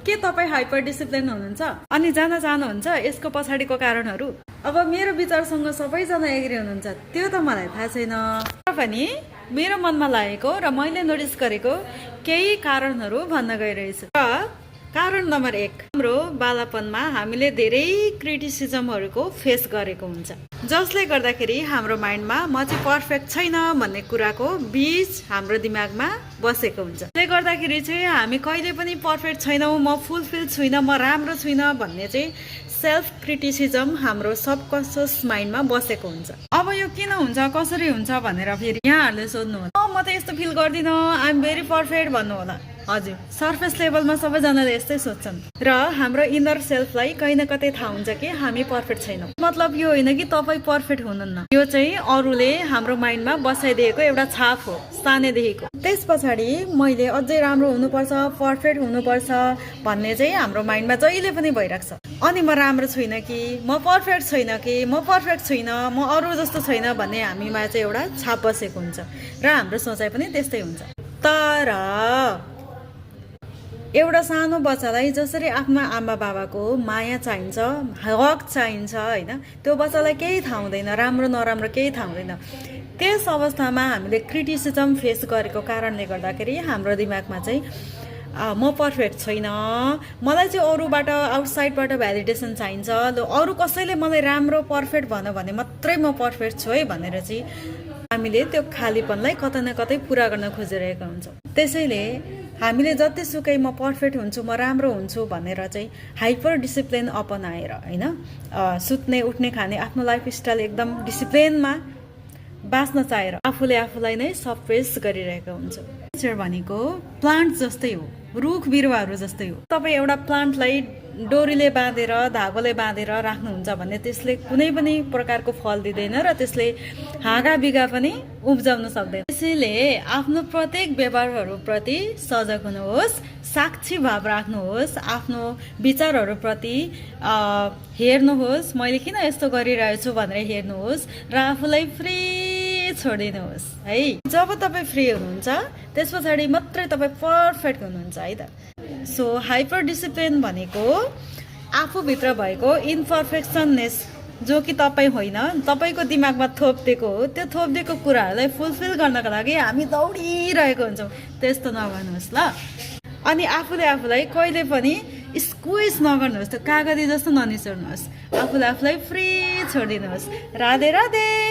के तपाईँ hyper discipline हुनुहुन्छ अनि जान चाहनुहुन्छ यसको पछाडिको कारणहरू? अब मेरो विचारसँग सबैजना एग्री हुनुहुन्छ त्यो त मलाई थाहा छैन, तर पनि मेरो मनमा लागेको र मैले नोटिस गरेको केही कारणहरू भन्न गइरहेछु। कारण नम्बर 1, हाम्रो बालापनमा हामीले धेरै क्रिटिसिजमहरूको फेस गरेको हुन्छ, जसले गर्दाखेरि हाम्रो माइन्डमा म चाहिँ पर्फेक्ट छैन भन्ने कुराको बीज हाम्रो दिमागमा बसेको हुन्छ। त्यसले गर्दाखेरि चाहिँ हामी कहिले पनि पर्फेक्ट छैनौँ, म फुलफिल छुइनँ, म राम्रो छुइनँ भन्ने चाहिँ सेल्फ क्रिटिसिजम हाम्रो सबकन्सियस माइन्डमा बसेको हुन्छ। अब यो किन हुन्छ, कसरी हुन्छ भनेर फेरि यहाँहरूले सोध्नु होला, म त यस्तो फिल गर्दिनँ, आइ एम भेरी पर्फेक्ट भन्नु होला। हजुर, सर्फेस लेभलमा सबैजनाले यस्तै सोध्छन् र हाम्रो इनर सेल्फलाई कहीँ न कतै थाहा हुन्छ कि हामी पर्फेक्ट छैनौँ। मतलब यो होइन कि तपाईँ पर्फेक्ट हुनुहुन्न, यो चाहिँ अरूले हाम्रो माइन्डमा बसाइदिएको एउटा छाप हो सानैदेखिको। त्यस पछाडि मैले अझै राम्रो हुनुपर्छ, पर्फेक्ट हुनुपर्छ भन्ने चाहिँ हाम्रो माइन्डमा जहिले पनि भइरहेको छ। अनि म राम्रो छुइनँ कि, म पर्फेक्ट छैन कि, म पर्फेक्ट छुइनँ, म अरू जस्तो छैन भन्ने हामीमा चाहिँ एउटा छाप बसेको हुन्छ र हाम्रो सोचाइ पनि त्यस्तै हुन्छ। तर एउटा सानो बच्चालाई जसरी आफ्ना आमा बाबाको माया चाहिन्छ, हक चाहिन्छ होइन, त्यो बच्चालाई केही थाहा हुँदैन, राम्रो नराम्रो केही थाहा हुँदैन। त्यस अवस्थामा हामीले क्रिटिसिजम फेस गरेको कारणले गर्दाखेरि हाम्रो दिमागमा चाहिँ म पर्फेक्ट छैन, मलाई चाहिँ अरूबाट आउटसाइडबाट भ्यालिडेसन चाहिन्छ, अरू कसैले मलाई राम्रो पर्फेक्ट भन्यो भने मात्रै म पर्फेक्ट छु है भनेर चाहिँ हामीले त्यो खालीपनलाई कतै न कतै पुरा गर्न खोजिरहेका हुन्छौँ। त्यसैले हामीले जतिसुकै म पर्फेक्ट हुन्छु, म राम्रो हुन्छु भनेर चाहिँ हाइपर डिसिप्लिन अपनाएर होइन, सुत्ने उठ्ने खाने आफ्नो लाइफस्टाइल एकदम डिसिप्लिनमा बाँच्न चाहेर आफूले आफूलाई नै सप्रेस गरिरहेको हुन्छ। नेचर भनेको प्लान्ट जस्तै हो, रुख बिरुवाहरू जस्तै हो। तपाईँ एउटा प्लान्टलाई डोरीले बाँधेर धागोले बाँधेर राख्नुहुन्छ भने त्यसले कुनै पनि प्रकारको फल दिँदैन र त्यसले हाँगा बिगा पनि उब्जाउन सक्दैन। त्यसैले आफ्नो प्रत्येक व्यवहारहरूप्रति सजग हुनुहोस्, साक्षी भाव राख्नुहोस्, आफ्नो विचारहरूप्रति हेर्नुहोस्, मैले किन यस्तो गरिरहेछु भनेर हेर्नुहोस् र आफूलाई फ्री छोडिदिनुहोस् है। जब तपाईँ फ्री हुनुहुन्छ त्यस पछाडि मात्रै तपाईँ पर्फेक्ट हुनुहुन्छ है त। सो हाइपर डिसिप्लिन भनेको आफूभित्र भएको इम्पर्फेक्सननेस जो कि तपाईँ होइन, तपाईँको दिमागमा थोपिदिएको हो, त्यो थोपिदिएको कुराहरूलाई फुलफिल गर्नको लागि हामी दौडिरहेको हुन्छौँ। त्यस्तो नगर्नुहोस् ल। अनि आफूले आफूलाई कहिले पनि स्क्विज नगर्नुहोस्, त्यो कागती जस्तो ननिचोर्नुहोस्, आफूले आफूलाई फ्री छोडिदिनुहोस्। राधे राधे।